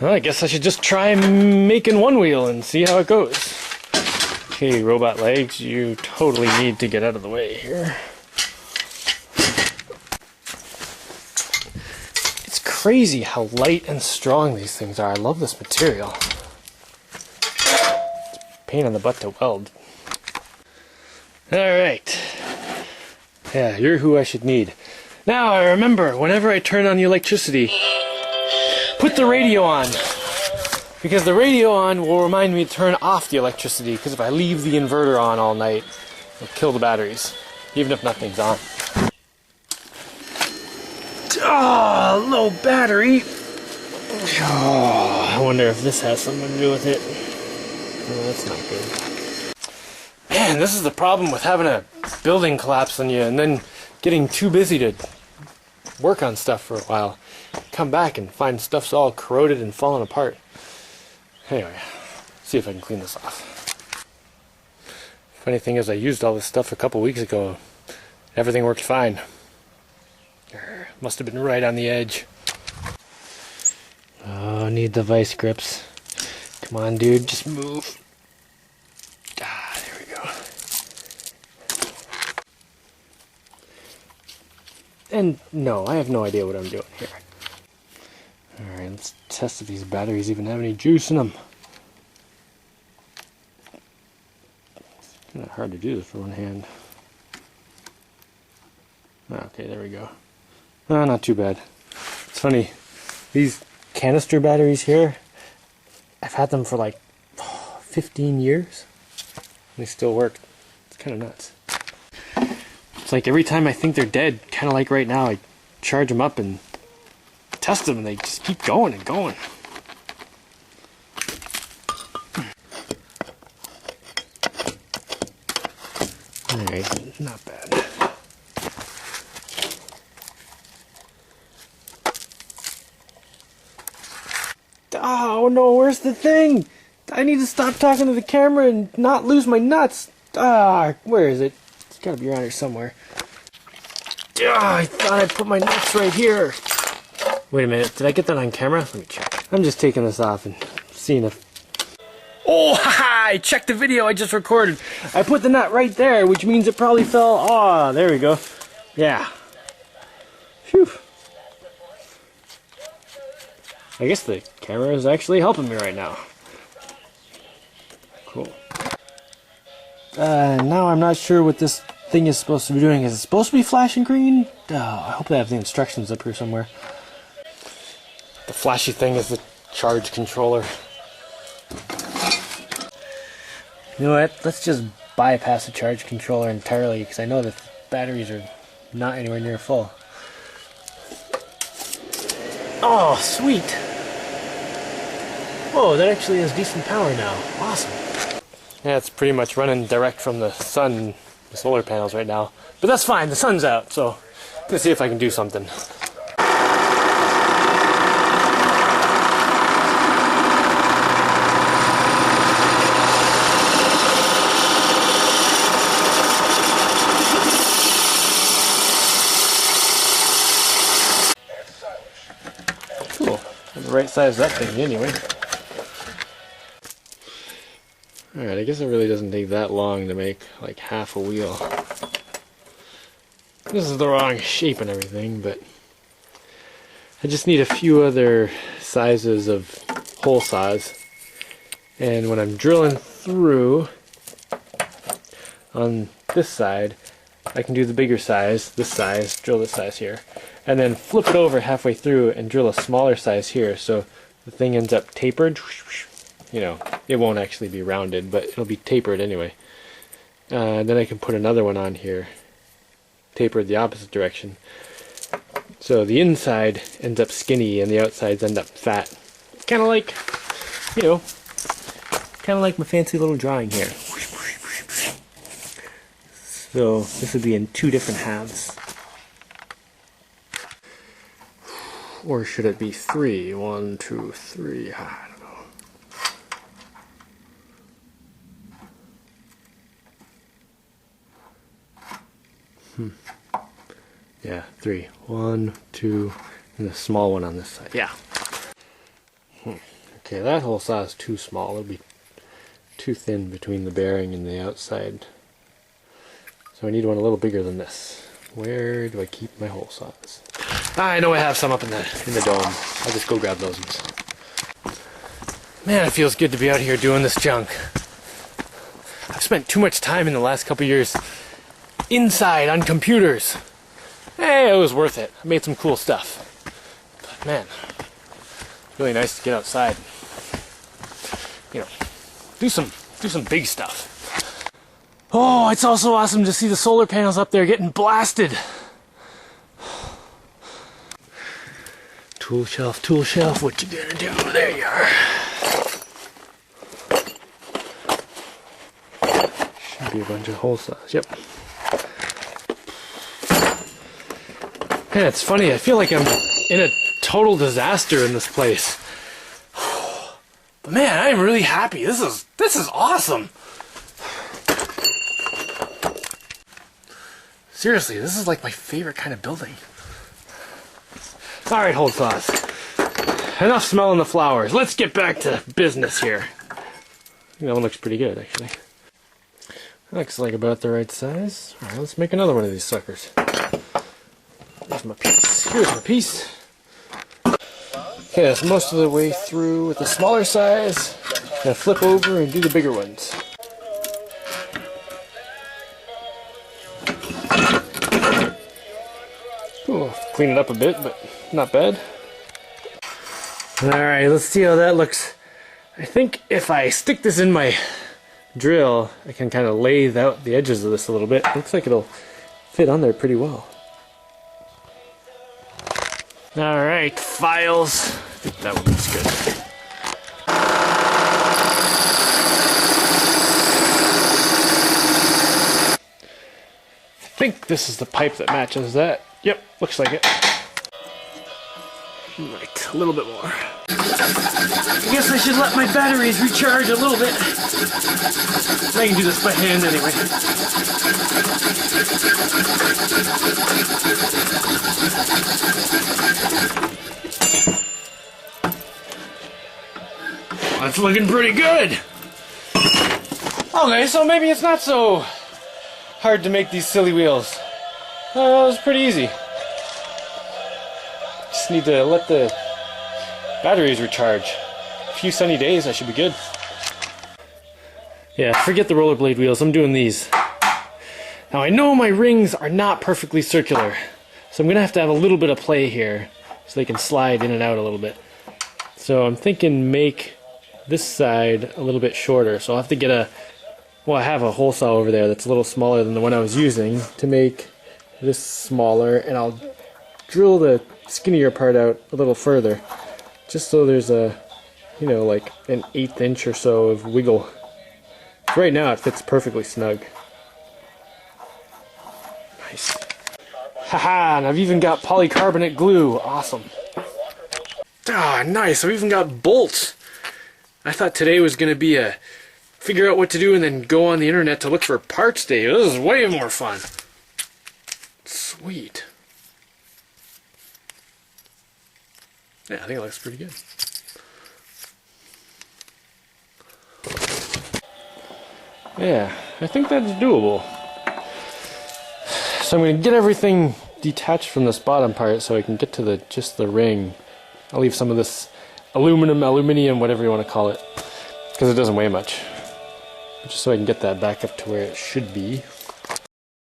Well, I guess I should just try making one wheel and see how it goes. Okay, robot legs, you totally need to get out of the way here. It's crazy how light and strong these things are. I love this material. It's a pain in the butt to weld. Alright. Yeah, you're who I should need. Now I remember, whenever I turn on the electricity, put the radio on. Because the radio on will remind me to turn off the electricity, because if I leave the inverter on all night, it'll kill the batteries, even if nothing's on. Oh, low battery. Oh, I wonder if this has something to do with it. Oh, that's not good. Man, this is the problem with having a building collapse on you and then getting too busy to work on stuff for a while. Come back and find stuff's all corroded and falling apart. Anyway, see if I can clean this off. Funny thing is, I used all this stuff a couple weeks ago. Everything worked fine. Must have been right on the edge. Oh, need the vice grips. Come on, dude, just move. Ah, there we go. And no, I have no idea what I'm doing here. Alright, let's test if these batteries even have any juice in them. It's kind of hard to do this with one hand. Okay, there we go. Oh, not too bad. It's funny, these canister batteries here, I've had them for like 15 years. They still work. It's kind of nuts. It's like every time I think they're dead, kind of like right now, I charge them up and test them and they just keep going and going. Alright, not bad. Oh no, where's the thing? I need to stop talking to the camera and not lose my nuts. Ah, where is it? It's gotta be around here somewhere. Ah, I thought I put my nuts right here. Wait a minute, did I get that on camera? Let me check. I'm just taking this off and seeing if... Oh, haha! I checked the video I just recorded. I put the nut right there, which means it probably fell... Oh, there we go. Yeah. Phew. I guess the camera is actually helping me right now. Cool. Now I'm not sure what this thing is supposed to be doing. Is it supposed to be flashing green? Oh, I hope they have the instructions up here somewhere. The flashy thing is the charge controller. You know what? Let's just bypass the charge controller entirely because I know that the batteries are not anywhere near full. Oh, sweet! Whoa, that actually has decent power now. Awesome. Yeah, it's pretty much running direct from the sun, the solar panels right now. But that's fine, the sun's out, so I'm gonna see if I can do something. Cool. I'm the right size that thing anyway. Alright, I guess it really doesn't take that long to make like half a wheel. This is the wrong shape and everything, but I just need a few other sizes of hole saws. And when I'm drilling through on this side, I can do the bigger size, this size, drill this size here, and then flip it over halfway through and drill a smaller size here, so the thing ends up tapered. You know, it won't actually be rounded, but it'll be tapered anyway. Then I can put another one on here, tapered the opposite direction. So the inside ends up skinny and the outsides end up fat. Kind of like, you know, kind of like my fancy little drawing here. So this would be in two different halves. Or should it be three? 1, 2, 3. I don't know. Yeah, 3. 1, 2, and the small one on this side. Yeah. Okay, that hole saw is too small. It'll be too thin between the bearing and the outside. So I need one a little bigger than this. Where do I keep my hole saws? I know I have some up in the dome. I'll just go grab those ones. Man, it feels good to be out here doing this junk. I've spent too much time in the last couple years inside on computers. Hey, it was worth it. I made some cool stuff. But man, really nice to get outside. You know, do some big stuff. Oh, it's also awesome to see the solar panels up there getting blasted. Tool shelf, what you gonna do? There you are. Should be a bunch of hole saws, yep. Man, it's funny, I feel like I'm in a total disaster in this place. But man, I am really happy. This is awesome. Seriously, this is like my favorite kind of building. Alright, hole saws. Enough smelling the flowers. Let's get back to business here. I think that one looks pretty good, actually. Looks like about the right size. Alright, let's make another one of these suckers. Here's my piece. Here's my piece. Okay, that's most of the way through with the smaller size. Gonna flip over and do the bigger ones. Cool. Clean it up a bit, but not bad. Alright, let's see how that looks. I think if I stick this in my drill, I can kind of lay out the edges of this a little bit. Looks like it'll fit on there pretty well. Alright, files. I think that one looks good. I think this is the pipe that matches that. Yep, looks like it. Right, a little bit more. I guess I should let my batteries recharge a little bit. I can do this by hand anyway. That's looking pretty good. Okay, so maybe it's not so hard to make these silly wheels. It was pretty easy. Just need to let the batteries recharge. A few sunny days, I should be good. Yeah, forget the rollerblade wheels, I'm doing these. Now I know my rings are not perfectly circular, so I'm gonna have to have a little bit of play here so they can slide in and out a little bit. So I'm thinking make this side a little bit shorter, so I'll have to get a, well, I have a hole saw over there that's a little smaller than the one I was using to make this smaller, and I'll drill the skinnier part out a little further, just so there's a, you know, like an 1/8 inch or so of wiggle. Right now it fits perfectly snug. Nice. Haha, and I've even got polycarbonate glue. Awesome. Ah, nice. I've even got bolts. I thought today was going to be a figure out what to do and then go on the internet to look for parts day. This is way more fun. Sweet. Yeah, I think it looks pretty good. Yeah, I think that's doable. So I'm going to get everything detached from this bottom part so I can get to just the ring. I'll leave some of this aluminium, whatever you want to call it, because it doesn't weigh much. Just so I can get that back up to where it should be.